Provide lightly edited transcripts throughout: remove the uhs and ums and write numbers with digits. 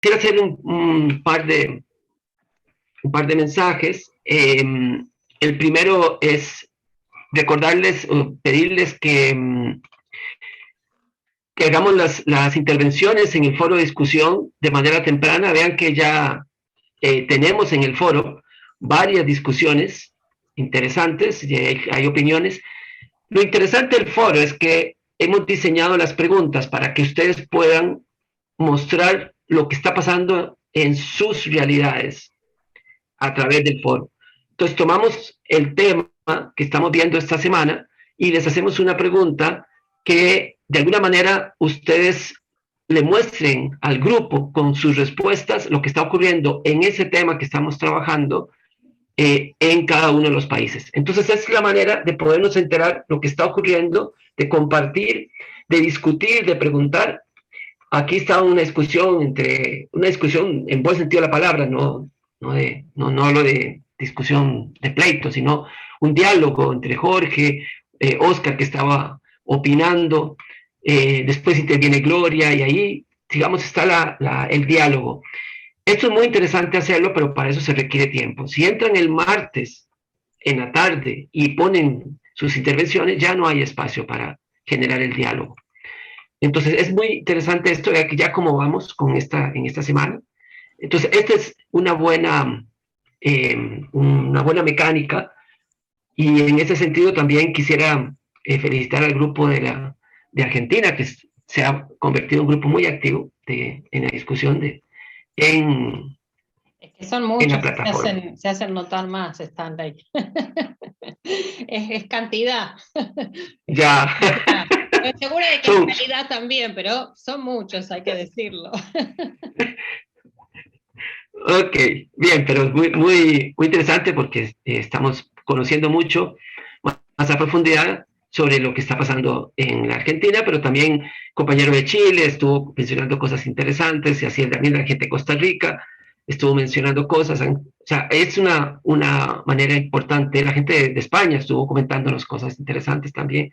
quiero hacer un par de mensajes. El primero es recordarles, pedirles que hagamos las intervenciones en el foro de discusión de manera temprana. Vean que ya tenemos en el foro varias discusiones interesantes, y hay opiniones. Lo interesante del foro es que hemos diseñado las preguntas para que ustedes puedan mostrar lo que está pasando en sus realidades a través del foro. Entonces tomamos el tema que estamos viendo esta semana y les hacemos una pregunta que de alguna manera ustedes le muestren al grupo con sus respuestas lo que está ocurriendo en ese tema que estamos trabajando en cada uno de los países. Entonces, es la manera de podernos enterar lo que está ocurriendo, de compartir, de discutir, de preguntar. Aquí está una discusión en buen sentido de la palabra, no hablo de discusión de pleito, sino un diálogo entre Jorge, Oscar, que estaba opinando, después interviene Gloria, y ahí, digamos, está el diálogo. Esto es muy interesante hacerlo, pero para eso se requiere tiempo. Si entran el martes en la tarde y ponen sus intervenciones, ya no hay espacio para generar el diálogo. Entonces, es muy interesante esto, ya cómo vamos en esta semana. Entonces, esta es una buena mecánica, y en ese sentido también quisiera felicitar al grupo de Argentina, que se ha convertido en un grupo muy activo en la discusión en, Es que son en la muchos, plataforma. se hacen notar más, Stanley. Es cantidad. Ya. Estoy segura de que es calidad también, pero son muchos, hay que decirlo. Ok, bien, pero es muy interesante porque estamos conociendo mucho más a profundidad sobre lo que está pasando en la Argentina, pero también compañero de Chile estuvo mencionando cosas interesantes, y así también la gente de Costa Rica estuvo mencionando cosas. O sea, es una manera importante. La gente de España estuvo comentándonos cosas interesantes también.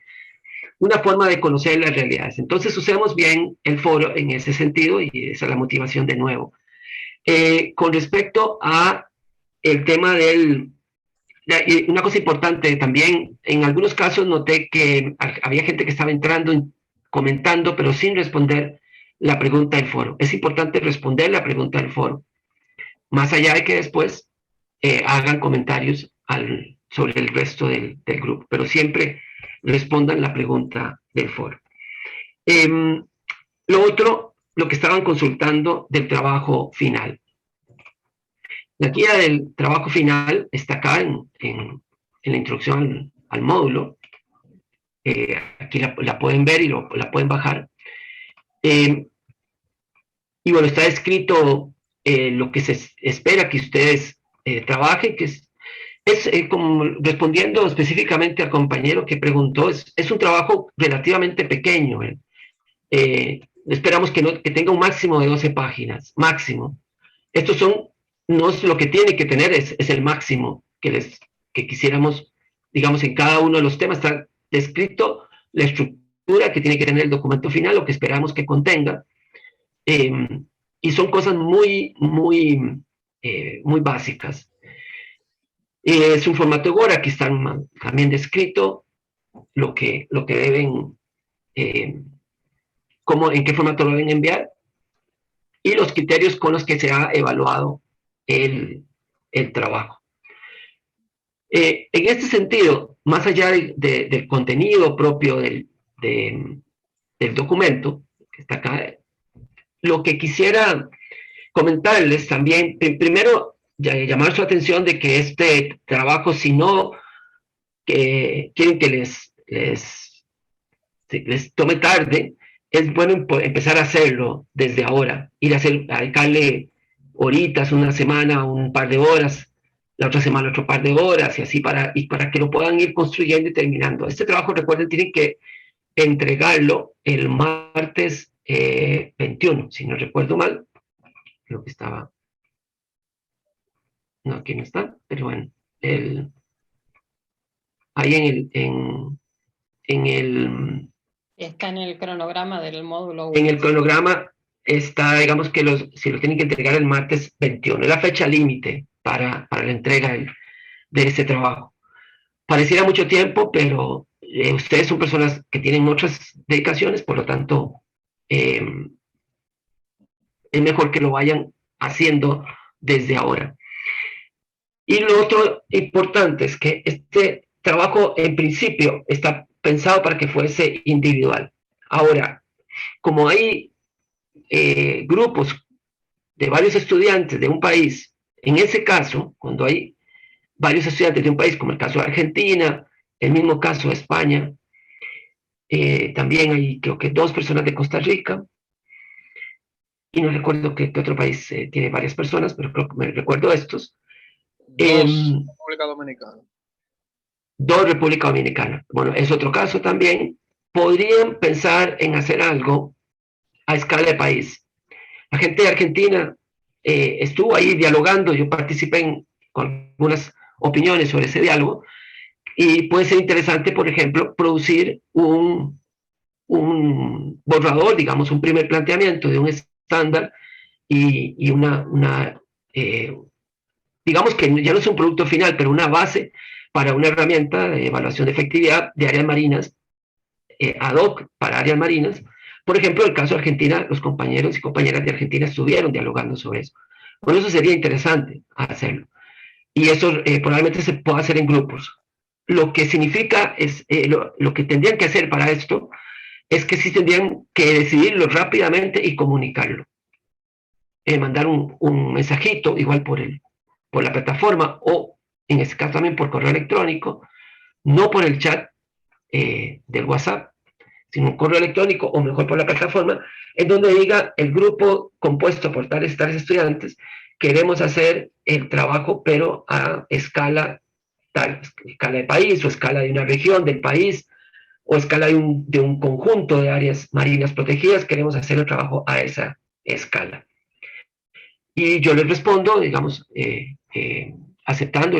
Una forma de conocer las realidades. Entonces, usemos bien el foro en ese sentido, y esa es la motivación de nuevo. Con respecto a el tema una cosa importante también, en algunos casos noté que había gente que estaba entrando, comentando, pero sin responder la pregunta del foro. Es importante responder la pregunta del foro, más allá de que después hagan comentarios sobre el resto del grupo, pero siempre respondan la pregunta del foro. Eh, lo otro, lo que estaban consultando del trabajo final. La guía del trabajo final está acá en la introducción al módulo. Aquí la pueden ver y la pueden bajar. Y bueno, está escrito lo que se espera que ustedes trabajen, que es como respondiendo específicamente al compañero que preguntó, es un trabajo relativamente pequeño. Esperamos que tenga un máximo de 12 páginas, máximo. Estos no es lo que tiene que tener, es el máximo que quisiéramos, digamos, en cada uno de los temas. Está descrito la estructura que tiene que tener el documento final, lo que esperamos que contenga, eh, y son cosas muy básicas. Es un formato Word, aquí están también descrito lo que deben, eh, en qué formato lo deben enviar, y los criterios con los que se ha evaluado el trabajo. En este sentido, más allá del contenido propio del documento, que está acá, lo que quisiera comentarles también, primero, llamar su atención de que este trabajo, si no quieren que les tome tarde, es bueno empezar a hacerlo desde ahora, a dedicarle horitas, una semana, un par de horas, la otra semana otro par de horas, y así para que lo puedan ir construyendo y terminando. Este trabajo, recuerden, tienen que entregarlo el martes 21, si no recuerdo mal, creo que estaba, no, aquí no está, pero bueno, ahí en el Está en el cronograma del módulo 1. en el cronograma está, digamos que si lo tienen que entregar el martes 21, es la fecha límite para la entrega de este trabajo. Pareciera mucho tiempo, pero ustedes son personas que tienen muchas dedicaciones, por lo tanto, es mejor que lo vayan haciendo desde ahora. Y lo otro importante es que este trabajo en principio está pensado para que fuese individual. Ahora, como hay grupos de varios estudiantes de un país, en ese caso, cuando hay varios estudiantes de un país, como el caso de Argentina, el mismo caso de España, también hay creo que 2 personas de Costa Rica, y no recuerdo qué otro país tiene varias personas, pero creo que me recuerdo estos. 2, República Dominicana. 2, República Dominicana. Bueno, es otro caso también. Podrían pensar en hacer algo a escala de país. La gente de Argentina estuvo ahí dialogando, yo participé con algunas opiniones sobre ese diálogo, y puede ser interesante, por ejemplo, producir un borrador, digamos, un primer planteamiento de un estándar y digamos que ya no es un producto final, pero una base para una herramienta de evaluación de efectividad de áreas marinas, ad hoc para áreas marinas. Por ejemplo, en el caso de Argentina, los compañeros y compañeras de Argentina estuvieron dialogando sobre eso. Bueno, eso sería interesante hacerlo. Y eso probablemente se pueda hacer en grupos. Lo que significa es, lo que tendrían que hacer para esto es que sí tendrían que decidirlo rápidamente y comunicarlo. Mandar un mensajito, igual por la plataforma, o en este caso también por correo electrónico, no por el chat del WhatsApp, sino un correo electrónico, o mejor por la plataforma, en donde diga el grupo compuesto por tales estudiantes, queremos hacer el trabajo, pero a escala tal, escala de país, o escala de una región del país, o escala de un conjunto de áreas marinas protegidas, queremos hacer el trabajo a esa escala. Y yo les respondo, digamos, aceptando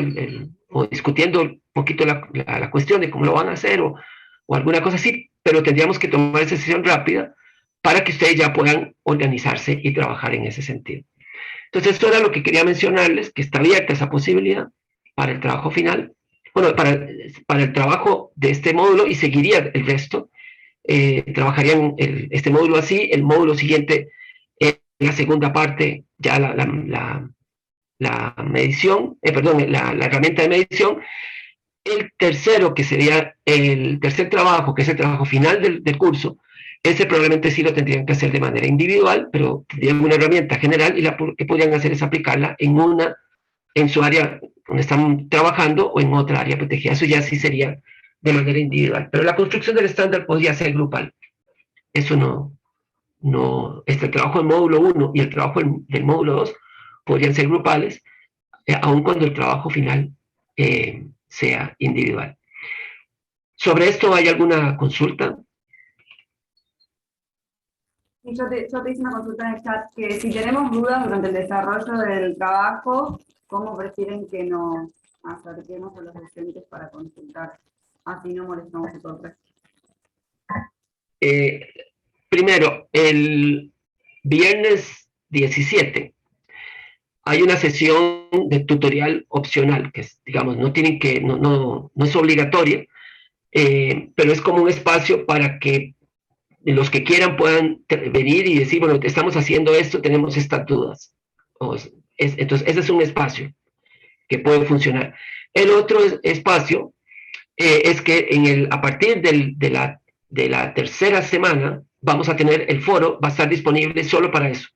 o discutiendo un poquito la cuestión de cómo lo van a hacer, o alguna cosa así, pero tendríamos que tomar esa decisión rápida para que ustedes ya puedan organizarse y trabajar en ese sentido. Entonces, esto era lo que quería mencionarles, que está abierta esa posibilidad para el trabajo final, bueno, para el trabajo de este módulo, y seguiría el resto. Trabajarían este módulo así, el módulo siguiente, la segunda parte, ya la medición, perdón, la herramienta de medición. El tercero, que sería el tercer trabajo, que es el trabajo final del curso, ese probablemente sí lo tendrían que hacer de manera individual, pero tendrían una herramienta general, y que podrían hacer es aplicarla en su área donde están trabajando, o en otra área protegida. Eso ya sí sería de manera individual. Pero la construcción del estándar podría ser grupal. Eso el trabajo del módulo 1 y el trabajo del módulo 2 podrían ser grupales, aun cuando el trabajo final sea individual. ¿Sobre esto hay alguna consulta? Yo te hice una consulta en el chat, que si tenemos dudas durante el desarrollo del trabajo, ¿cómo prefieren que nos acerquemos a los docentes para consultar? Así no molestamos a todos. Primero, el viernes 17 hay una sesión de tutorial opcional, que digamos, no es obligatoria, pero es como un espacio para que los que quieran puedan venir y decir, bueno, estamos haciendo esto, tenemos estas dudas. Entonces, ese es un espacio que puede funcionar. El otro espacio es que a partir de la tercera semana vamos a tener el foro, va a estar disponible solo para eso,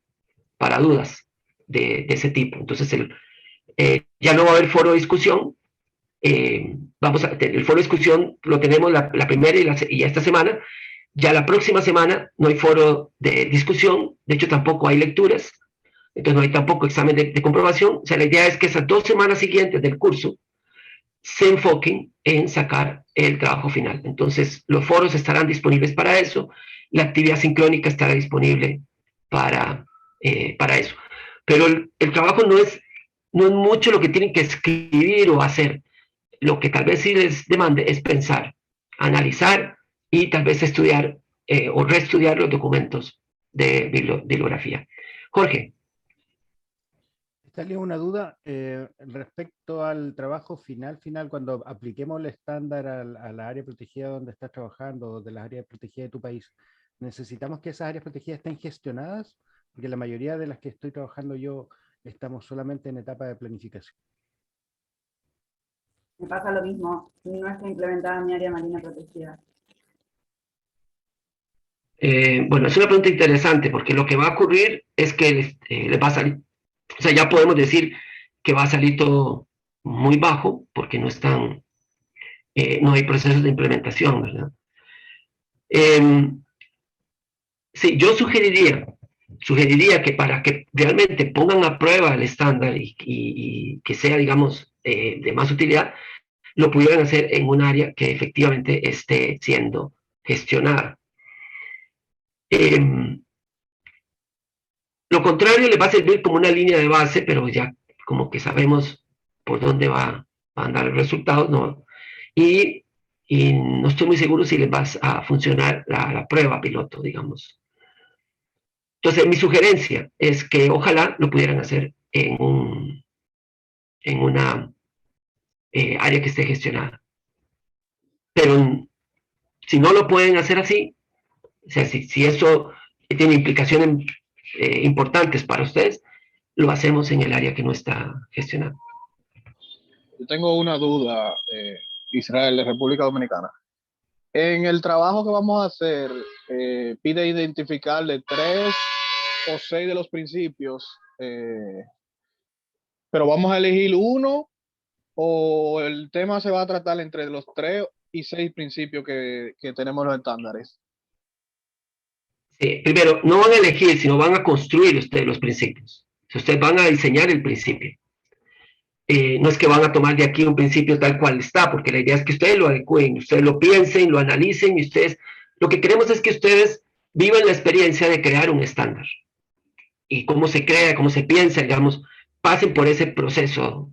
para dudas de ese tipo. Entonces, ya no va a haber foro de discusión. El foro de discusión lo tenemos la primera y esta semana. Ya la próxima semana no hay foro de discusión, de hecho tampoco hay lecturas, entonces no hay tampoco examen de comprobación. O sea, la idea es que esas 2 semanas siguientes del curso se enfoquen en sacar el trabajo final. Entonces, los foros estarán disponibles para eso, la actividad sincrónica estará disponible para eso. Pero el trabajo no es mucho lo que tienen que escribir o hacer. Lo que tal vez sí les demande es pensar, analizar, y tal vez estudiar o reestudiar los documentos de bibliografía. Jorge. Salía una duda respecto al trabajo final, cuando apliquemos el estándar a la área protegida donde estás trabajando, o de las áreas protegidas de tu país, ¿necesitamos que esas áreas protegidas estén gestionadas? Porque la mayoría de las que estoy trabajando yo estamos solamente en etapa de planificación. Me pasa lo mismo, no está implementada en mi área marina protegida. Bueno, es una pregunta interesante, porque lo que va a ocurrir es que les va a salir, o sea, ya podemos decir que va a salir todo muy bajo, porque no están, no hay procesos de implementación, ¿verdad? Sí, yo sugeriría que para que realmente pongan a prueba el estándar y que sea, digamos, de más utilidad, lo pudieran hacer en un área que efectivamente esté siendo gestionada. Lo contrario le va a servir como una línea de base, pero ya como que sabemos por dónde va a andar el resultado, ¿no? Y no estoy muy seguro si les va a funcionar la prueba piloto, digamos. Entonces, mi sugerencia es que ojalá lo pudieran hacer en una área que esté gestionada. Pero si no lo pueden hacer así, o sea, si eso tiene implicaciones importantes para ustedes, lo hacemos en el área que no está gestionada. Yo tengo una duda, Israel, de República Dominicana. En el trabajo que vamos a hacer, pide identificarle 3 o 6 de los principios, pero vamos a elegir uno, o el tema se va a tratar entre los 3 y 6 principios que tenemos los estándares. Sí, primero, no van a elegir, sino van a construir ustedes los principios. Si ustedes van a diseñar el principio. No es que van a tomar de aquí un principio tal cual está, porque la idea es que ustedes lo adecúen, ustedes lo piensen, lo analicen, y ustedes, lo que queremos es que ustedes vivan la experiencia de crear un estándar. Y cómo se crea, cómo se piensa, digamos, pasen por ese proceso.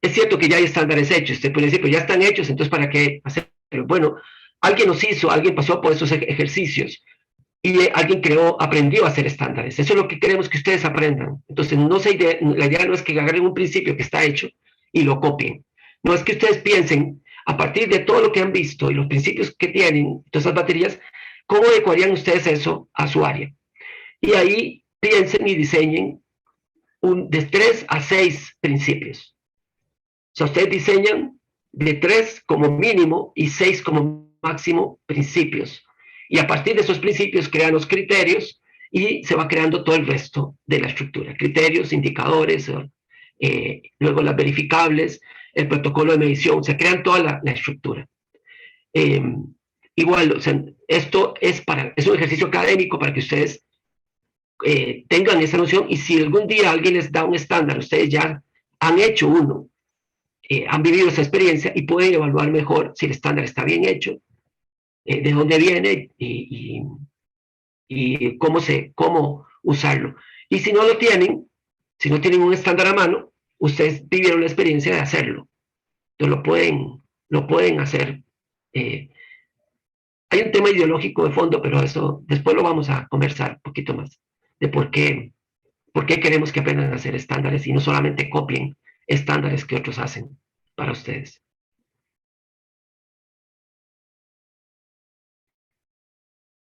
Es cierto que ya hay estándares hechos, usted puede decir, pero ya están hechos, entonces ¿para qué hacerlo? Bueno, alguien los hizo, alguien pasó por esos ejercicios, y alguien aprendió a hacer estándares. Eso es lo que queremos que ustedes aprendan. Entonces, la idea no es que agarren un principio que está hecho y lo copien. No es que ustedes piensen, a partir de todo lo que han visto y los principios que tienen, todas esas baterías, ¿cómo adecuarían ustedes eso a su área? Y ahí piensen y diseñen de 3 a 6 principios. O sea, ustedes diseñan de 3 como mínimo y 6 como máximo principios. Y a partir de esos principios crean los criterios y se va creando todo el resto de la estructura. Criterios, indicadores, luego las verificables, el protocolo de medición, se crean toda la estructura. Igual, o sea, esto es un ejercicio académico para que ustedes tengan esa noción, y si algún día alguien les da un estándar, ustedes ya han hecho uno, han vivido esa experiencia y pueden evaluar mejor si el estándar está bien hecho, de dónde viene y cómo usarlo. Y si no lo tienen, si no tienen un estándar a mano, ustedes vivieron la experiencia de hacerlo. Entonces lo pueden hacer. Hay un tema ideológico de fondo, pero eso después lo vamos a conversar un poquito más, de por qué queremos que aprendan a hacer estándares y no solamente copien estándares que otros hacen para ustedes.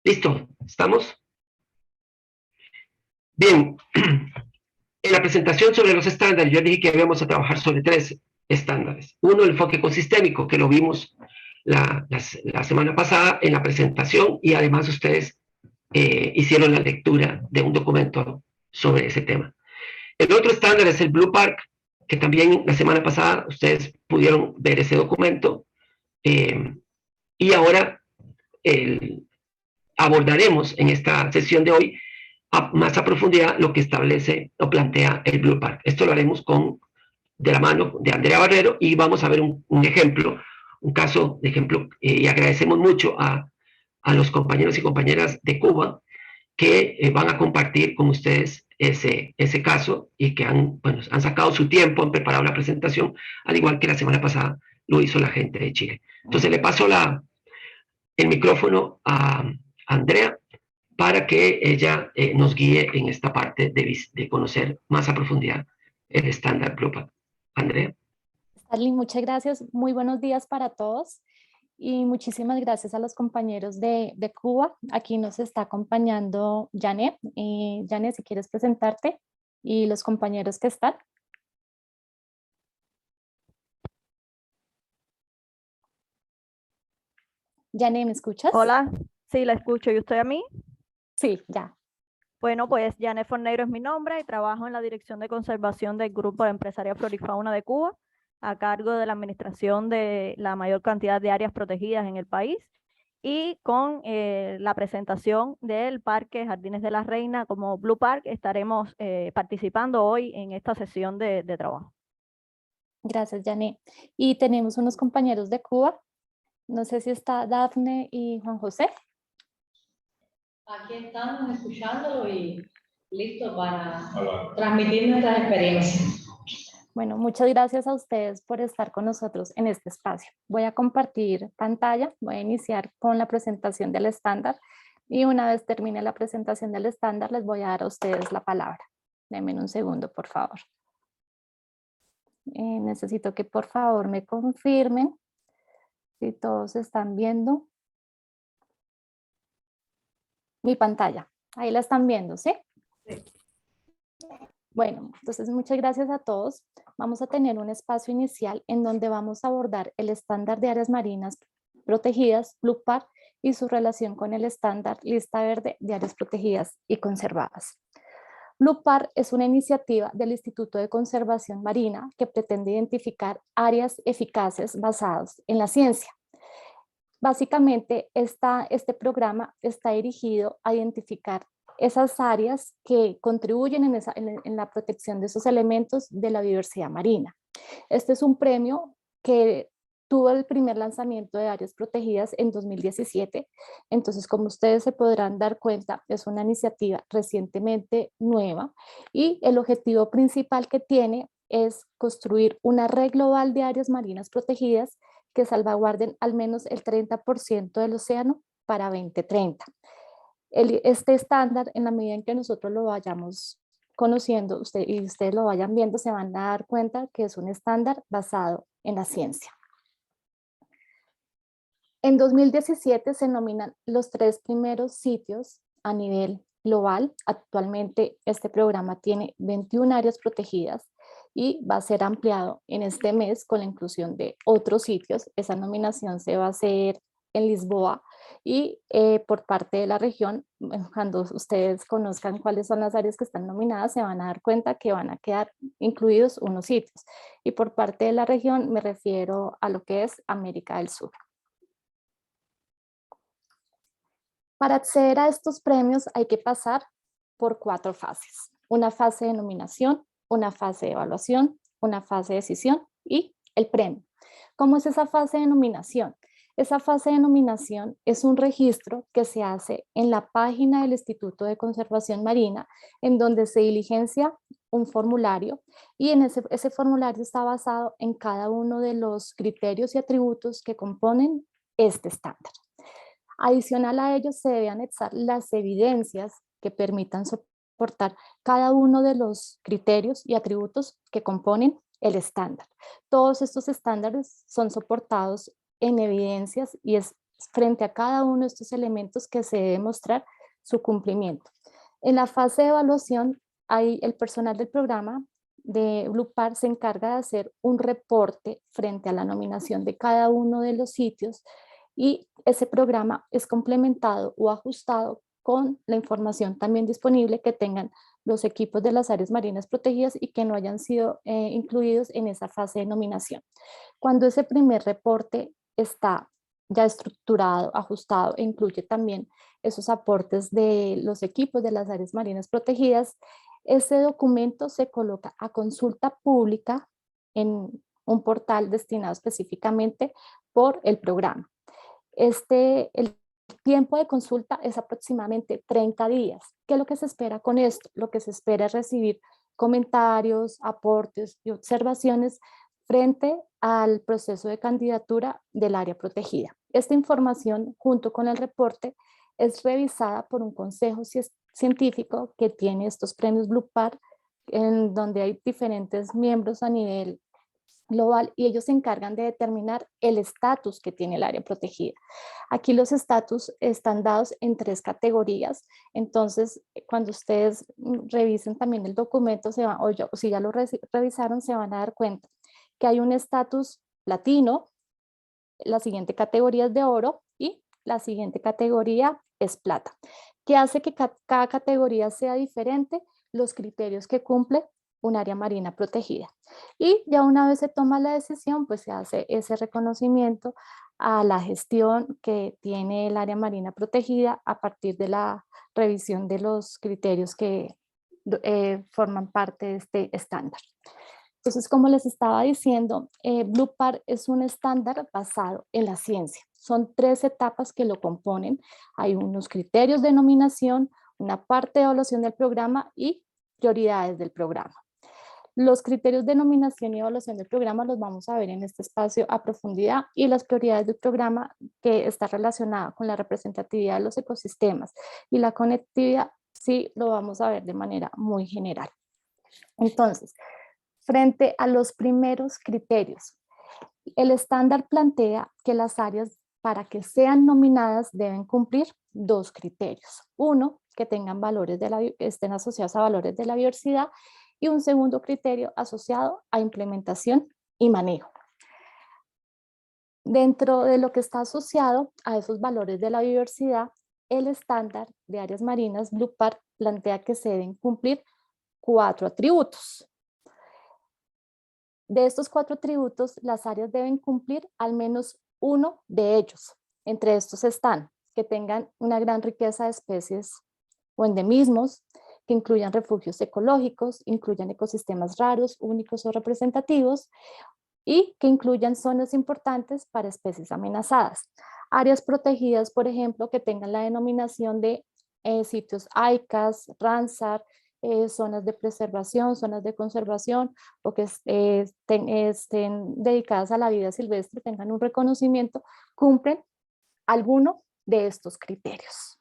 ¿Listo? ¿Estamos? Bien. En la presentación sobre los estándares, yo dije que íbamos a trabajar sobre 3 estándares. Uno, el enfoque ecosistémico, que lo vimos la semana pasada en la presentación, y además ustedes hicieron la lectura de un documento sobre ese tema. El otro estándar es el Blue Park, que también la semana pasada ustedes pudieron ver ese documento, y ahora abordaremos en esta sesión de hoy más a profundidad lo que establece o plantea el Blue Park. Esto lo haremos de la mano de Andrea Barrero, y vamos a ver un ejemplo, un caso de ejemplo, y agradecemos mucho a los compañeros y compañeras de Cuba que van a compartir con ustedes ese caso, y que han sacado su tiempo, han preparado la presentación, al igual que la semana pasada lo hizo la gente de Chile. Entonces le paso el micrófono a Andrea para que ella nos guíe en esta parte de conocer más a profundidad el estándar Blue Pact. Andrea. Starling, muchas gracias. Muy buenos días para todos y muchísimas gracias a los compañeros de Cuba. Aquí nos está acompañando Janet. Janet, si quieres presentarte y los compañeros que están. Janet, ¿me escuchas? Hola, sí, la escucho. ¿Y usted a mí? Sí, ya. Bueno, pues Janet Forneiro es mi nombre y trabajo en la Dirección de Conservación del Grupo de Empresaria Florifauna de Cuba, a cargo de la administración de la mayor cantidad de áreas protegidas en el país y con la presentación del Parque Jardines de la Reina como Blue Park estaremos participando hoy en esta sesión de trabajo. Gracias, Janet. Y tenemos unos compañeros de Cuba. No sé si está Dafne y Juan José. Aquí estamos escuchándolo y listos para transmitir nuestras experiencias. Bueno, muchas gracias a ustedes por estar con nosotros en este espacio. Voy a compartir pantalla, voy a iniciar con la presentación del estándar y una vez termine la presentación del estándar les voy a dar a ustedes la palabra. Denme un segundo, por favor. Necesito que por favor me confirmen si todos están viendo mi pantalla. Ahí la están viendo, ¿sí? Sí. Bueno, entonces muchas gracias a todos. Vamos a tener un espacio inicial en donde vamos a abordar el estándar de áreas marinas protegidas, Blue Pact, y su relación con el estándar Lista Verde de Áreas Protegidas y Conservadas. Blue Pact es una iniciativa del Instituto de Conservación Marina que pretende identificar áreas eficaces basadas en la ciencia. Básicamente, este programa está dirigido a identificar esas áreas que contribuyen en la protección de esos elementos de la biodiversidad marina. Este es un premio que tuvo el primer lanzamiento de áreas protegidas en 2017, entonces como ustedes se podrán dar cuenta, es una iniciativa recientemente nueva y el objetivo principal que tiene es construir una red global de áreas marinas protegidas que salvaguarden al menos el 30% del océano para 2030. Este estándar, en la medida en que nosotros lo vayamos conociendo y ustedes lo vayan viendo, se van a dar cuenta que es un estándar basado en la ciencia. En 2017 se nominan los 3 primeros sitios a nivel global. Actualmente este programa tiene 21 áreas protegidas y va a ser ampliado en este mes con la inclusión de otros sitios. Esa nominación se va a hacer en Lisboa y por parte de la región, cuando ustedes conozcan cuáles son las áreas que están nominadas, se van a dar cuenta que van a quedar incluidos unos sitios. Y por parte de la región me refiero a lo que es América del Sur. Para acceder a estos premios hay que pasar por 4 fases. Una fase de nominación, una fase de evaluación, una fase de decisión y el premio. ¿Cómo es esa fase de nominación? Esa fase de nominación es un registro que se hace en la página del Instituto de Conservación Marina, en donde se diligencia un formulario y en ese formulario está basado en cada uno de los criterios y atributos que componen este estándar. Adicional a ello, se debe anexar las evidencias que permitan soportar cada uno de los criterios y atributos que componen el estándar. Todos estos estándares son soportados en evidencias y es frente a cada uno de estos elementos que se debe mostrar su cumplimiento. En la fase de evaluación, el personal del programa de Blue Pact se encarga de hacer un reporte frente a la nominación de cada uno de los sitios y ese programa es complementado o ajustado con la información también disponible que tengan los equipos de las áreas marinas protegidas y que no hayan sido incluidos en esa fase de nominación. Cuando ese primer reporte está ya estructurado, ajustado e incluye también esos aportes de los equipos de las áreas marinas protegidas, ese documento se coloca a consulta pública en un portal destinado específicamente por el programa. El tiempo de consulta es aproximadamente 30 días. ¿Qué es lo que se espera con esto? Lo que se espera es recibir comentarios, aportes y observaciones frente al proceso de candidatura del área protegida. Esta información, junto con el reporte, es revisada por un consejo científico que tiene estos premios Blue Par, en donde hay diferentes miembros a nivel global y ellos se encargan de determinar el estatus que tiene el área protegida. Aquí los estatus están dados en 3 categorías, entonces cuando ustedes revisen también el documento, o si ya lo revisaron, se van a dar cuenta que hay un estatus platino, la siguiente categoría es de oro y la siguiente categoría es plata. ¿Qué hace que cada categoría sea diferente? Los criterios que cumple un área marina protegida. Y ya una vez se toma la decisión, pues se hace ese reconocimiento a la gestión que tiene el área marina protegida a partir de la revisión de los criterios que forman parte de este estándar. Entonces, como les estaba diciendo, Blue Par es un estándar basado en la ciencia. Son 3 etapas que lo componen. Hay unos criterios de nominación, una parte de evaluación del programa y prioridades del programa. Los criterios de nominación y evaluación del programa los vamos a ver en este espacio a profundidad y las prioridades del programa que está relacionada con la representatividad de los ecosistemas y la conectividad, sí lo vamos a ver de manera muy general. Entonces, frente a los primeros criterios, el estándar plantea que las áreas para que sean nominadas deben cumplir 2 criterios. Uno, que tengan estén asociados a valores de la diversidad y un segundo criterio asociado a implementación y manejo. Dentro de lo que está asociado a esos valores de la diversidad, el estándar de áreas marinas Blue Par plantea que se deben cumplir 4 atributos. De estos 4 atributos, las áreas deben cumplir al menos uno de ellos. Entre estos están que tengan una gran riqueza de especies o endemismos, que incluyan refugios ecológicos, incluyan ecosistemas raros, únicos o representativos, y que incluyan zonas importantes para especies amenazadas. Áreas protegidas, por ejemplo, que tengan la denominación de sitios ICAS, Ramsar, zonas de preservación, zonas de conservación, o que estén dedicadas a la vida silvestre, tengan un reconocimiento, cumplen alguno de estos criterios.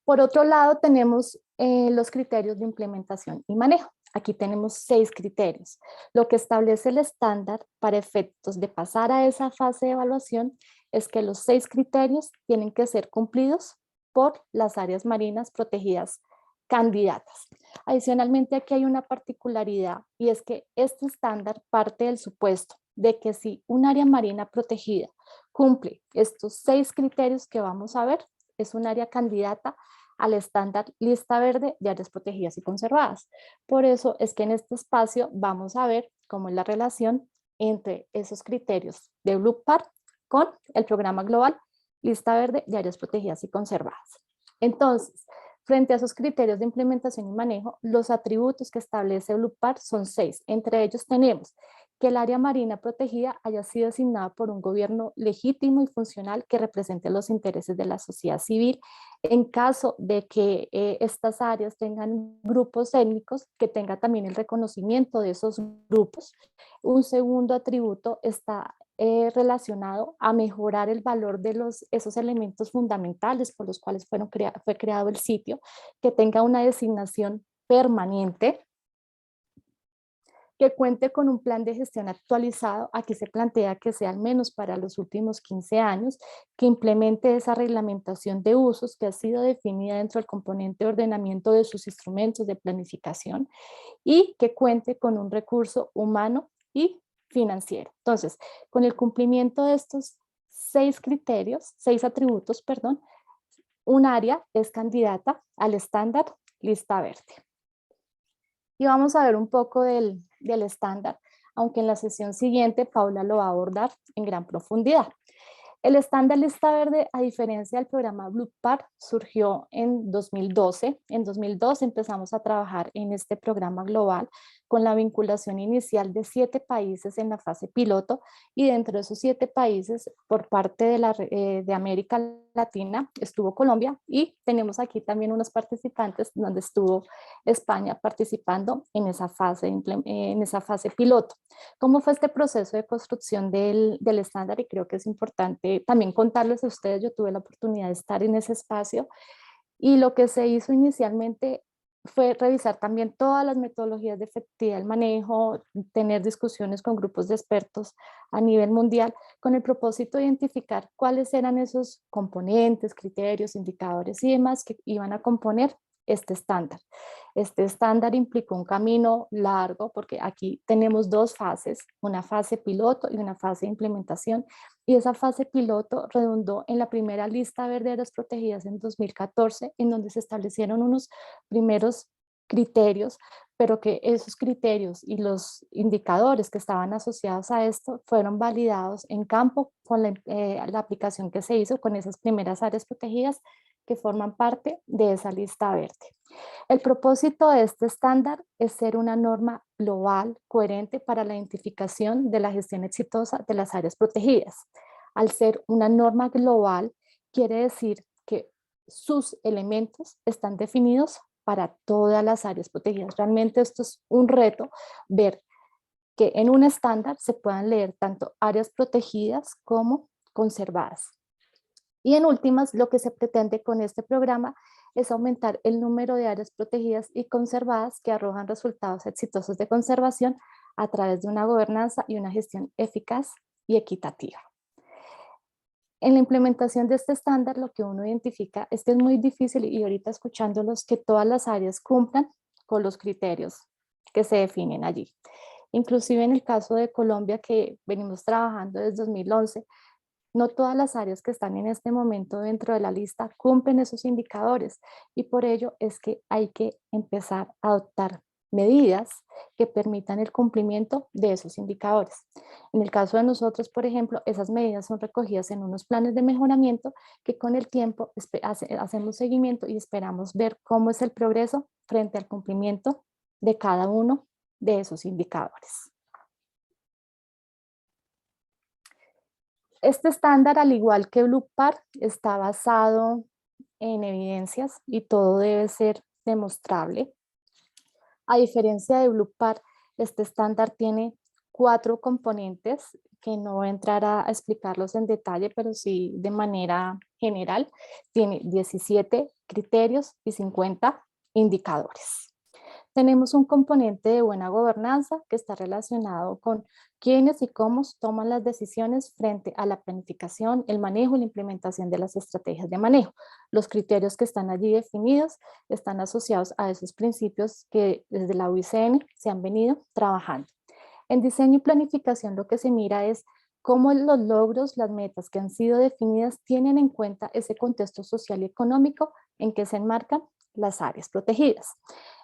Por otro lado, tenemos los criterios de implementación y manejo. Aquí tenemos 6 criterios. Lo que establece el estándar para efectos de pasar a esa fase de evaluación es que los 6 criterios tienen que ser cumplidos por las áreas marinas protegidas candidatas. Adicionalmente, aquí hay una particularidad y es que este estándar parte del supuesto de que si un área marina protegida cumple estos 6 criterios que vamos a ver, es un área candidata al estándar lista verde de áreas protegidas y conservadas. Por eso es que en este espacio vamos a ver cómo es la relación entre esos criterios de Blue Par con el programa global lista verde de áreas protegidas y conservadas. Entonces, frente a esos criterios de implementación y manejo, los atributos que establece Blue Par son 6. Entre ellos tenemos que el área marina protegida haya sido asignada por un gobierno legítimo y funcional que represente los intereses de la sociedad civil. En caso de que estas áreas tengan grupos étnicos, que tenga también el reconocimiento de esos grupos. Un segundo atributo está relacionado a mejorar el valor de esos elementos fundamentales por los cuales fue creado el sitio, que tenga una designación permanente, que cuente con un plan de gestión actualizado. Aquí se plantea que sea al menos para los últimos 15 años, que implemente esa reglamentación de usos que ha sido definida dentro del componente de ordenamiento de sus instrumentos de planificación y que cuente con un recurso humano y financiero. Entonces, con el cumplimiento de estos 6 atributos, un área es candidata al estándar lista verde. Y vamos a ver un poco del estándar, aunque en la sesión siguiente Paula lo va a abordar en gran profundidad. El estándar lista verde, a diferencia del programa Blue Par, surgió en 2012. En 2012 empezamos a trabajar en este programa global con la vinculación inicial de 7 países en la fase piloto, y dentro de esos 7 países, por parte de América Latina, estuvo Colombia, y tenemos aquí también unos participantes donde estuvo España participando en esa fase piloto. ¿Cómo fue este proceso de construcción del estándar? Y creo que es importante también contarles a ustedes, yo tuve la oportunidad de estar en ese espacio, y lo que se hizo inicialmente fue revisar también todas las metodologías de efectividad del manejo, tener discusiones con grupos de expertos a nivel mundial, con el propósito de identificar cuáles eran esos componentes, criterios, indicadores y demás que iban a componer este estándar. Este estándar implicó un camino largo, porque aquí tenemos 2 fases, una fase piloto y una fase de implementación, y esa fase piloto redundó en la primera lista verde de áreas protegidas en 2014, en donde se establecieron unos primeros criterios, pero que esos criterios y los indicadores que estaban asociados a esto fueron validados en campo con la aplicación que se hizo con esas primeras áreas protegidas que forman parte de esa lista verde. El propósito de este estándar es ser una norma global, coherente para la identificación de la gestión exitosa de las áreas protegidas. Al ser una norma global, quiere decir que sus elementos están definidos para todas las áreas protegidas. Realmente esto es un reto, ver que en un estándar se puedan leer tanto áreas protegidas como conservadas. Y en últimas, lo que se pretende con este programa es aumentar el número de áreas protegidas y conservadas que arrojan resultados exitosos de conservación a través de una gobernanza y una gestión eficaz y equitativa. En la implementación de este estándar, lo que uno identifica es que es muy difícil, y ahorita escuchándolos, que todas las áreas cumplan con los criterios que se definen allí. Inclusive en el caso de Colombia, que venimos trabajando desde 2011, no todas las áreas que están en este momento dentro de la lista cumplen esos indicadores, y por ello es que hay que empezar a adoptar medidas que permitan el cumplimiento de esos indicadores. En el caso de nosotros, por ejemplo, esas medidas son recogidas en unos planes de mejoramiento que con el tiempo hacemos seguimiento y esperamos ver cómo es el progreso frente al cumplimiento de cada uno de esos indicadores. Este estándar, al igual que Blue Par, está basado en evidencias y todo debe ser demostrable. A diferencia de Blue Par, este estándar tiene 4 componentes que no voy a entrar a explicarlos en detalle, pero sí de manera general. Tiene 17 criterios y 50 indicadores. Tenemos un componente de buena gobernanza que está relacionado con quiénes y cómo toman las decisiones frente a la planificación, el manejo y la implementación de las estrategias de manejo. Los criterios que están allí definidos están asociados a esos principios que desde la UICN se han venido trabajando. En diseño y planificación lo que se mira es cómo los logros, las metas que han sido definidas tienen en cuenta ese contexto social y económico en que se enmarcan las áreas protegidas.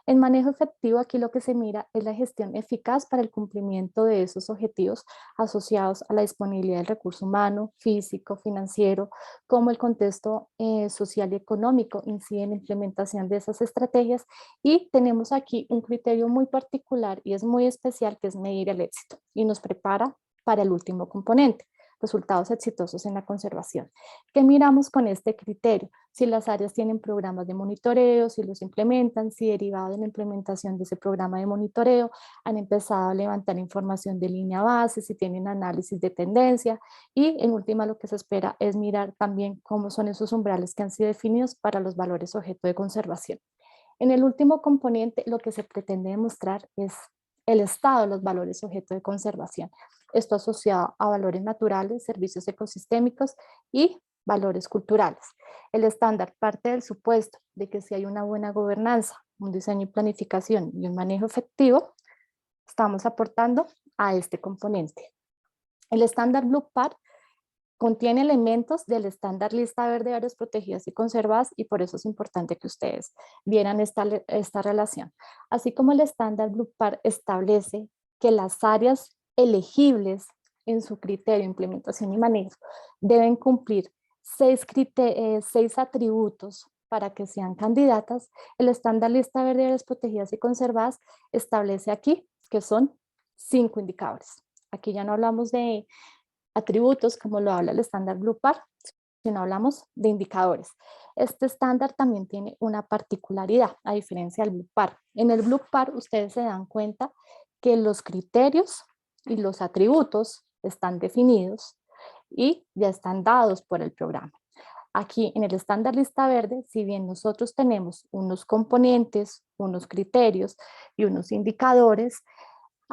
En manejo efectivo, aquí lo que se mira es la gestión eficaz para el cumplimiento de esos objetivos asociados a la disponibilidad del recurso humano, físico, financiero, cómo el contexto social y económico incide en la implementación de esas estrategias, y tenemos aquí un criterio muy particular y es muy especial, que es medir el éxito, y nos prepara para el último componente, resultados exitosos en la conservación. ¿Qué miramos con este criterio? Si las áreas tienen programas de monitoreo, si los implementan, si derivado de la implementación de ese programa de monitoreo han empezado a levantar información de línea base, si tienen análisis de tendencia, y en última lo que se espera es mirar también cómo son esos umbrales que han sido definidos para los valores objeto de conservación. En el último componente lo que se pretende demostrar es el estado de los valores objeto de conservación. Esto asociado a valores naturales, servicios ecosistémicos y valores culturales. El estándar parte del supuesto de que si hay una buena gobernanza, un diseño y planificación y un manejo efectivo, estamos aportando a este componente. El estándar Blue Par contiene elementos del estándar lista verde de áreas protegidas y conservadas, y por eso es importante que ustedes vieran esta relación. Así como el estándar Blue Par establece que las áreas elegibles en su criterio, implementación y manejo deben cumplir 6 atributos para que sean candidatas, el estándar lista verde de áreas protegidas y conservadas establece aquí que son 5 indicadores. Aquí ya no hablamos de atributos como lo habla el estándar Blue PAR, sino hablamos de indicadores. Este estándar también tiene una particularidad, a diferencia del Blue PAR. En el Blue PAR ustedes se dan cuenta que los criterios y los atributos están definidos y ya están dados por el programa. Aquí en el estándar lista verde, si bien nosotros tenemos unos componentes, unos criterios y unos indicadores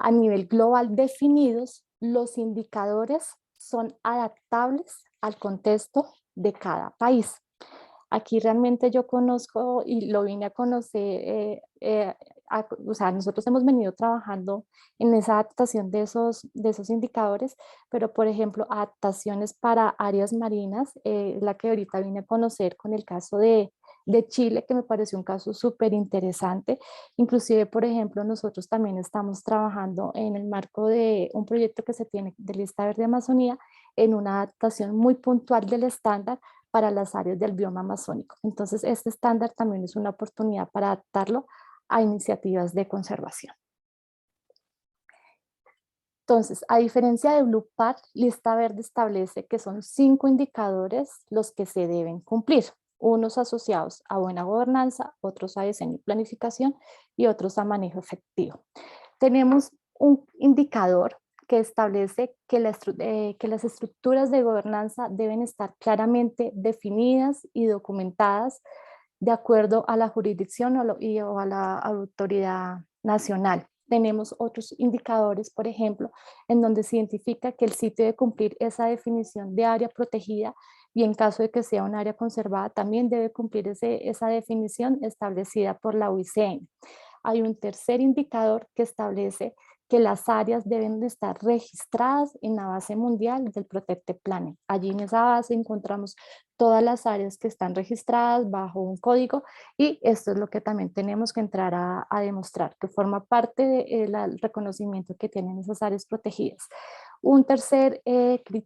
a nivel global definidos, los indicadores son adaptables al contexto de cada país. Aquí realmente yo conozco y lo vine a conocer, o sea, nosotros hemos venido trabajando en esa adaptación de esos indicadores, pero por ejemplo, adaptaciones para áreas marinas, la que ahorita vine a conocer con el caso de Chile, que me pareció un caso súper interesante. Inclusive, por ejemplo, nosotros también estamos trabajando en el marco de un proyecto que se tiene de Lista Verde Amazonía en una adaptación muy puntual del estándar para las áreas del bioma amazónico. Entonces, este estándar también es una oportunidad para adaptarlo a iniciativas de conservación. Entonces, a diferencia de Blue PAR, Lista Verde establece que son 5 indicadores los que se deben cumplir, unos asociados a buena gobernanza, otros a diseño y planificación y otros a manejo efectivo. Tenemos un indicador que establece que las estructuras de gobernanza deben estar claramente definidas y documentadas de acuerdo a la jurisdicción o a la autoridad nacional. Tenemos otros indicadores, por ejemplo, en donde se identifica que el sitio debe cumplir esa definición de área protegida y en caso de que sea un área conservada también debe cumplir esa definición establecida por la UICN. Hay un tercer indicador que establece que las áreas deben de estar registradas en la base mundial del Protected Planet. Allí en esa base encontramos todas las áreas que están registradas bajo un código y esto es lo que también tenemos que entrar a demostrar, que forma parte del reconocimiento que tienen esas áreas protegidas. Un tercer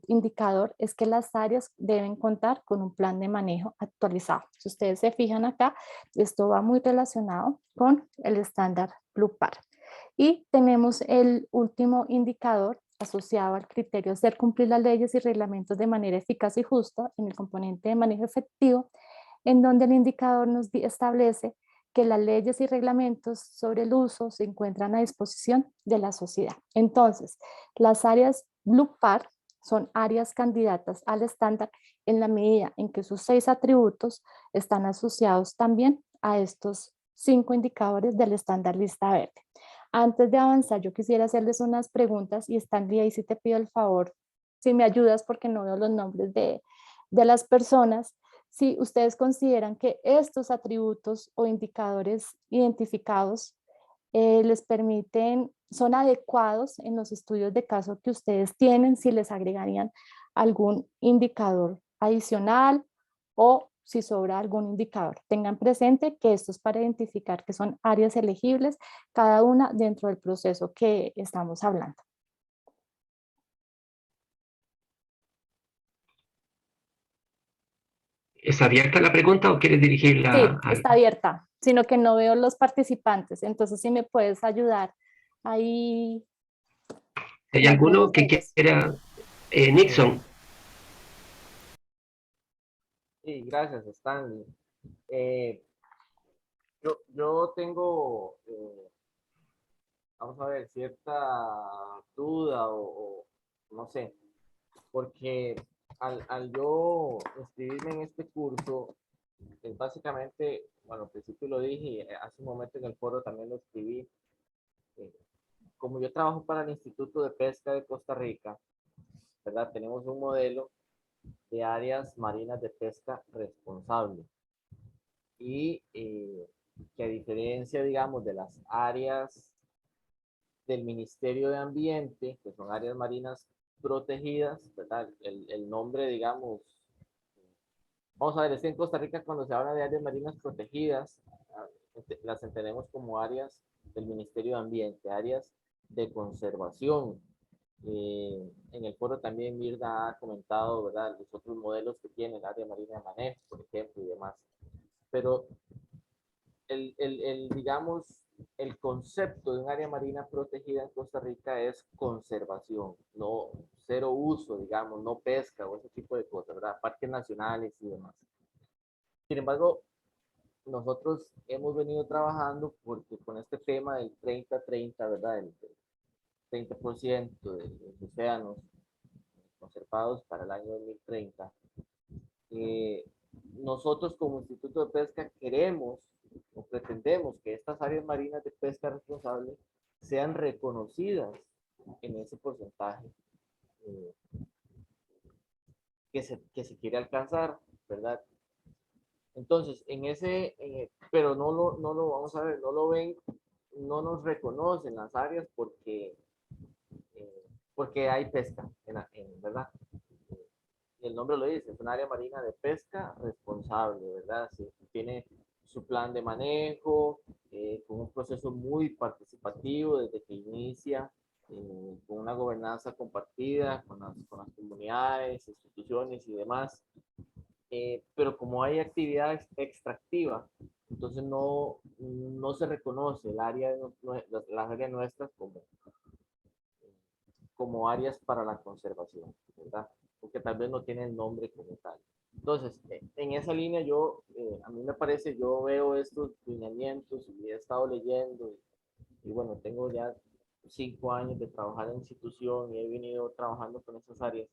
indicador es que las áreas deben contar con un plan de manejo actualizado. Si ustedes se fijan acá, esto va muy relacionado con el estándar Blue PAR. Y tenemos el último indicador asociado al criterio de hacer cumplir las leyes y reglamentos de manera eficaz y justa en el componente de manejo efectivo, en donde el indicador nos establece que las leyes y reglamentos sobre el uso se encuentran a disposición de la sociedad. Entonces, las áreas Blue PAR son áreas candidatas al estándar en la medida en que sus 6 atributos están asociados también a estos 5 indicadores del estándar lista verde. Antes de avanzar, yo quisiera hacerles unas preguntas y Stanley, ahí sí te pido el favor, si me ayudas porque no veo los nombres de las personas, si ustedes consideran que estos atributos o indicadores identificados les permiten, son adecuados en los estudios de caso que ustedes tienen, si les agregarían algún indicador adicional o si sobra algún indicador. Tengan presente que esto es para identificar que son áreas elegibles, cada una dentro del proceso que estamos hablando. ¿Es abierta la pregunta o quieres dirigirla Sí, está abierta, sino que no veo los participantes. Entonces, si me puedes ayudar ahí. ¿Hay alguno que quiera? Nixon. Sí, gracias, Stanley. Yo tengo, vamos a ver, cierta duda o no sé, porque al yo inscribirme en este curso, básicamente, bueno, al principio lo dije y hace un momento en el foro también lo escribí, como yo trabajo para el Instituto de Pesca de Costa Rica, ¿verdad? Tenemos un modelo de áreas marinas de pesca responsable y que a diferencia, digamos, de las áreas del Ministerio de Ambiente, que son áreas marinas protegidas, ¿verdad? El nombre, digamos, vamos a ver, es que en Costa Rica cuando se habla de áreas marinas protegidas, las entendemos como áreas del Ministerio de Ambiente, áreas de conservación. En el foro también Mirna ha comentado, ¿verdad?, los otros modelos que tiene el área marina de manejo, por ejemplo, y demás. Pero digamos, el concepto de un área marina protegida en Costa Rica es conservación, no cero uso, digamos, no pesca o ese tipo de cosas, ¿verdad? Parques nacionales y demás. Sin embargo, nosotros hemos venido trabajando porque con este tema del 30-30, ¿verdad? El 30% de los océanos conservados para el año 2030. Nosotros como Instituto de Pesca queremos o pretendemos que estas áreas marinas de pesca responsable sean reconocidas en ese porcentaje que se quiere alcanzar, ¿verdad? Entonces, pero no lo vamos a ver, no lo ven, no nos reconocen las áreas porque hay pesca, ¿verdad? El nombre lo dice, es un área marina de pesca responsable, ¿verdad? Sí, tiene su plan de manejo, con un proceso muy participativo desde que inicia, con una gobernanza compartida con las comunidades, instituciones y demás. Pero como hay actividad extractiva, entonces no se reconoce las áreas nuestras como áreas para la conservación, ¿verdad? Porque tal vez no tiene el nombre como tal. Entonces, en esa línea a mí me parece, yo veo estos lineamientos y he estado leyendo y bueno, tengo ya 5 años de trabajar en institución y he venido trabajando con esas áreas.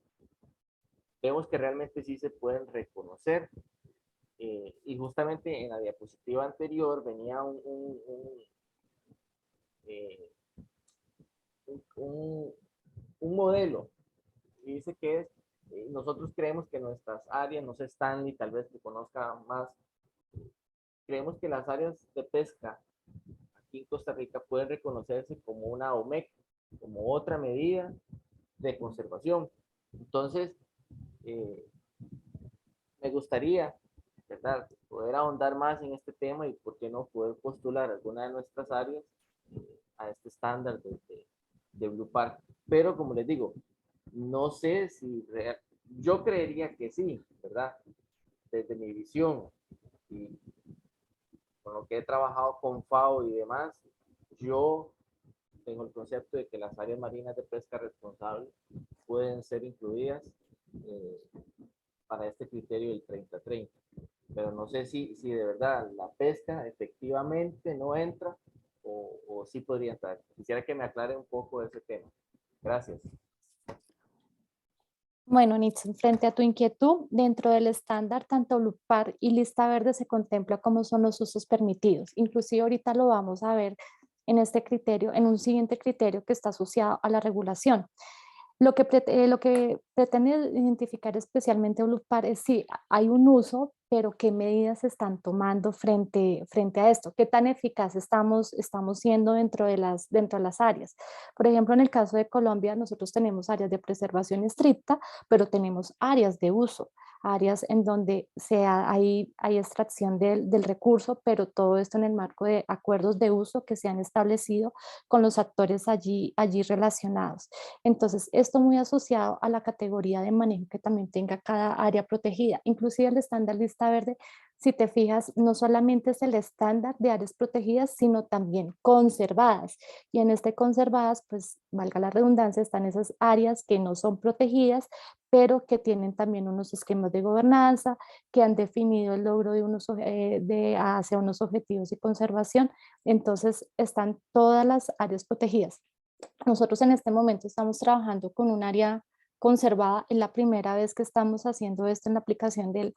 Vemos que realmente sí se pueden reconocer y justamente en la diapositiva anterior venía un modelo y dice que nosotros creemos que nuestras áreas, no sé, Stanley tal vez que conozca más, creemos que las áreas de pesca aquí en Costa Rica pueden reconocerse como una OMEC, como otra medida de conservación. Entonces, me gustaría, ¿verdad?, poder ahondar más en este tema y por qué no poder postular alguna de nuestras áreas a este estándar de Blue Park. Pero como les digo, no sé si yo creería que sí, ¿verdad? Desde mi visión y con lo que he trabajado con FAO y demás, yo tengo el concepto de que las áreas marinas de pesca responsable pueden ser incluidas para este criterio del 30-30. Pero no sé si de verdad la pesca efectivamente no entra o sí podría entrar. Quisiera que me aclare un poco ese tema. Gracias. Bueno, Nixon, frente a tu inquietud, dentro del estándar, tanto Blue Park y lista verde se contempla cómo son los usos permitidos. Inclusive ahorita lo vamos a ver en este criterio, en un siguiente criterio que está asociado a la regulación. Lo que pretende identificar especialmente Blue Park es si hay un uso, pero qué medidas se están tomando frente a esto, qué tan eficaz estamos siendo dentro de las áreas. Por ejemplo, en el caso de Colombia, nosotros tenemos áreas de preservación estricta, pero tenemos áreas de uso, áreas en donde hay extracción del recurso, pero todo esto en el marco de acuerdos de uso que se han establecido con los actores allí relacionados. Entonces, esto muy asociado a la categoría de manejo que también tenga cada área protegida. Inclusive el estándar lista verde, si te fijas, no solamente es el estándar de áreas protegidas, sino también conservadas. Y en este conservadas, pues valga la redundancia, están esas áreas que no son protegidas, pero que tienen también unos esquemas de gobernanza, que han definido el logro hacia unos objetivos de conservación. Entonces, están todas las áreas protegidas. Nosotros en este momento estamos trabajando con un área conservada, es la primera vez que estamos haciendo esto en la aplicación del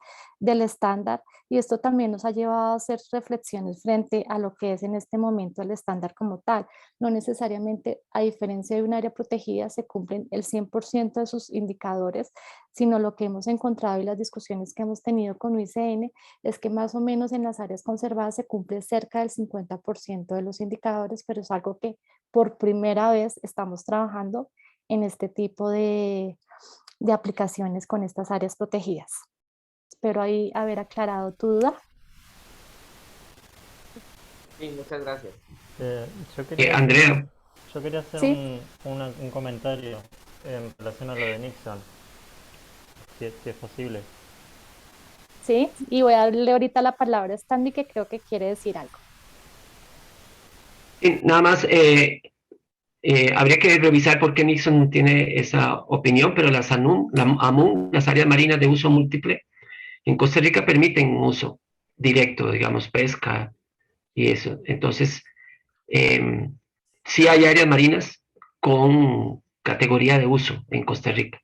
estándar y esto también nos ha llevado a hacer reflexiones frente a lo que es en este momento el estándar como tal. No necesariamente, a diferencia de un área protegida, se cumplen el 100% de sus indicadores, sino lo que hemos encontrado y las discusiones que hemos tenido con UICN es que más o menos en las áreas conservadas se cumple cerca del 50% de los indicadores, pero es algo que por primera vez estamos trabajando en este tipo de aplicaciones con estas áreas protegidas. Espero ahí haber aclarado tu duda. Sí, muchas gracias. Andrea. Yo quería hacer ¿Sí? un comentario en relación a lo de Nixon, si es posible. Sí, y voy a darle ahorita la palabra a Stanley que creo que quiere decir algo. Nada más, habría que revisar por qué Nixon tiene esa opinión, pero las AMUN, las áreas marinas de uso múltiple, en Costa Rica permiten un uso directo, digamos, pesca y eso. Entonces, sí hay áreas marinas con categoría de uso en Costa Rica.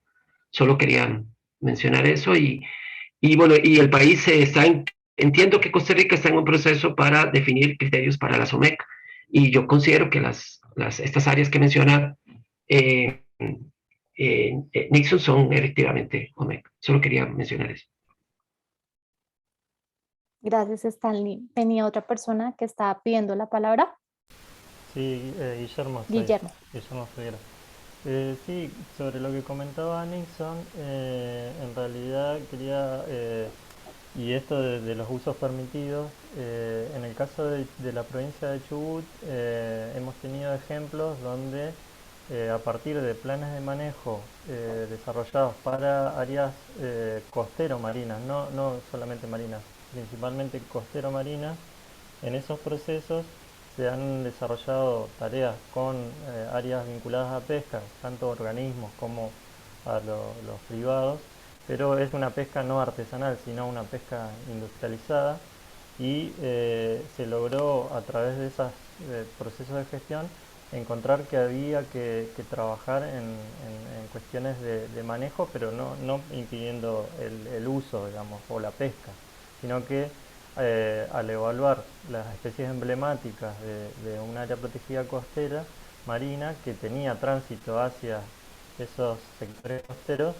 Solo quería mencionar eso y bueno, y el país entiendo que Costa Rica está en un proceso para definir criterios para la SOMEC y yo considero que estas áreas que menciona Nixon son efectivamente OMEC. Solo quería mencionar eso. Gracias, Stanley. ¿Tenía otra persona que estaba pidiendo la palabra? Sí, Guillermo. Guillermo. Guillermo Figuera. Sí, sobre lo que comentaba Nixon, en realidad quería, y esto de los usos permitidos, en el caso de la provincia de Chubut, hemos tenido ejemplos donde a partir de planes de manejo desarrollados para áreas costero-marinas, no solamente marinas, principalmente costero-marinas, en esos procesos se han desarrollado tareas con áreas vinculadas a pesca, tanto organismos como a los privados, pero es una pesca no artesanal, sino una pesca industrializada y se logró a través de esos procesos de gestión encontrar que había que trabajar en cuestiones de manejo, pero no impidiendo el uso, digamos, o la pesca, sino que al evaluar las especies emblemáticas de un área protegida costera marina que tenía tránsito hacia esos sectores costeros,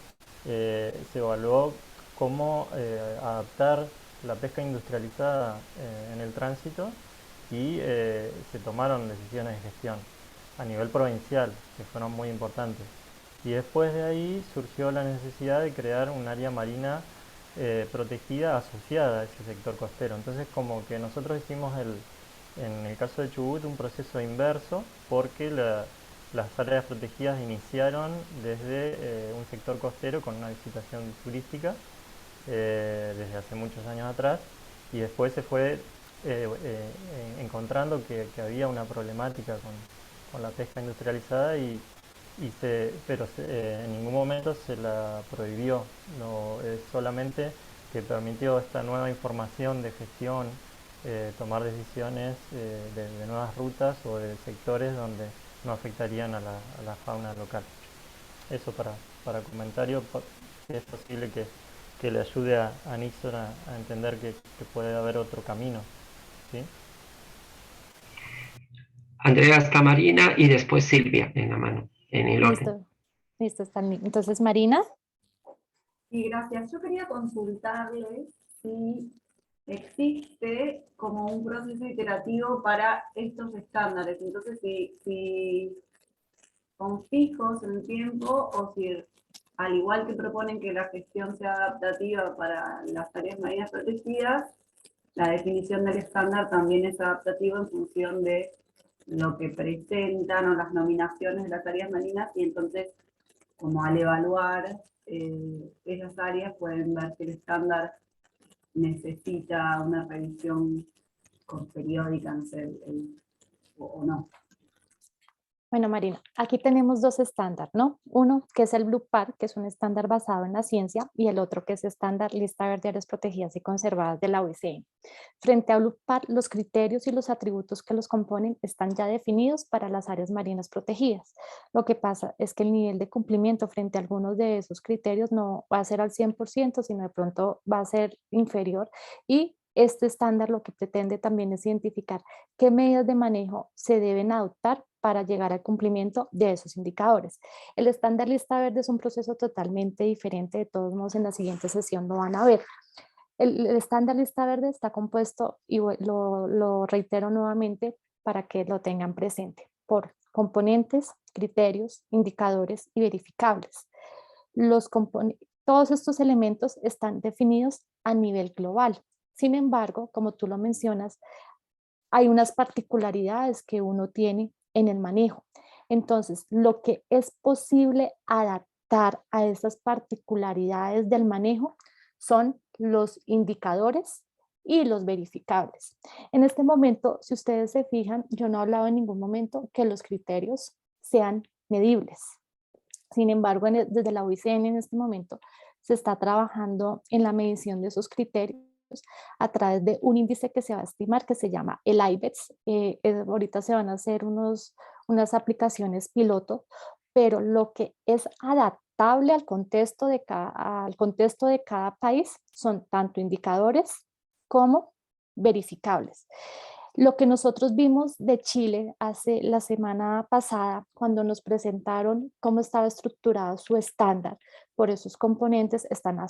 se evaluó cómo adaptar la pesca industrializada en el tránsito y se tomaron decisiones de gestión a nivel provincial que fueron muy importantes. Y después de ahí surgió la necesidad de crear un área marina protegida asociada a ese sector costero. Entonces como que nosotros hicimos en el caso de Chubut un proceso inverso porque las áreas protegidas iniciaron desde un sector costero con una visitación turística desde hace muchos años atrás y después se fue encontrando que había una problemática con la pesca industrializada pero en ningún momento se la prohibió, solamente que permitió esta nueva información de gestión, tomar decisiones de nuevas rutas o de sectores donde no afectarían a la fauna local. Eso para comentario, si es posible que le ayude a Nixon a entender que puede haber otro camino. ¿Sí? Andrea está Marina y después Silvia en la mano, en el orden. Listo, Stanley. Entonces, Marina. Sí, gracias. Yo quería consultarles si existe como un proceso iterativo para estos estándares. Entonces, si son fijos en el tiempo o si, al igual que proponen que la gestión sea adaptativa para las áreas marinas protegidas, la definición del estándar también es adaptativa en función de lo que presentan o las nominaciones de las áreas marinas y entonces, como al evaluar esas áreas pueden ver si el estándar necesita una revisión periódica o no. Bueno, Marina, aquí tenemos dos estándares, ¿no? Uno que es el Blue Park, que es un estándar basado en la ciencia, y el otro que es estándar Lista Verde de Áreas Protegidas y Conservadas de la OICN. Frente a Blue Park, los criterios y los atributos que los componen están ya definidos para las áreas marinas protegidas. Lo que pasa es que el nivel de cumplimiento frente a algunos de esos criterios no va a ser al 100%, sino de pronto va a ser inferior y este estándar lo que pretende también es identificar qué medidas de manejo se deben adoptar para llegar al cumplimiento de esos indicadores. El estándar Lista Verde es un proceso totalmente diferente, de todos modos en la siguiente sesión lo van a ver. El estándar Lista Verde está compuesto, y lo reitero nuevamente para que lo tengan presente, por componentes, criterios, indicadores y verificables. Todos estos elementos están definidos a nivel global. Sin embargo, como tú lo mencionas, hay unas particularidades que uno tiene en el manejo. Entonces, lo que es posible adaptar a esas particularidades del manejo son los indicadores y los verificables. En este momento, si ustedes se fijan, yo no he hablado en ningún momento que los criterios sean medibles. Sin embargo, desde la OICN en este momento se está trabajando en la medición de esos criterios a través de un índice que se va a estimar que se llama el IBEX. Ahorita se van a hacer unas aplicaciones piloto, pero lo que es adaptable al contexto de cada país son tanto indicadores como verificables. Lo que nosotros vimos de Chile hace la semana pasada, cuando nos presentaron cómo estaba estructurado su estándar por esos componentes, están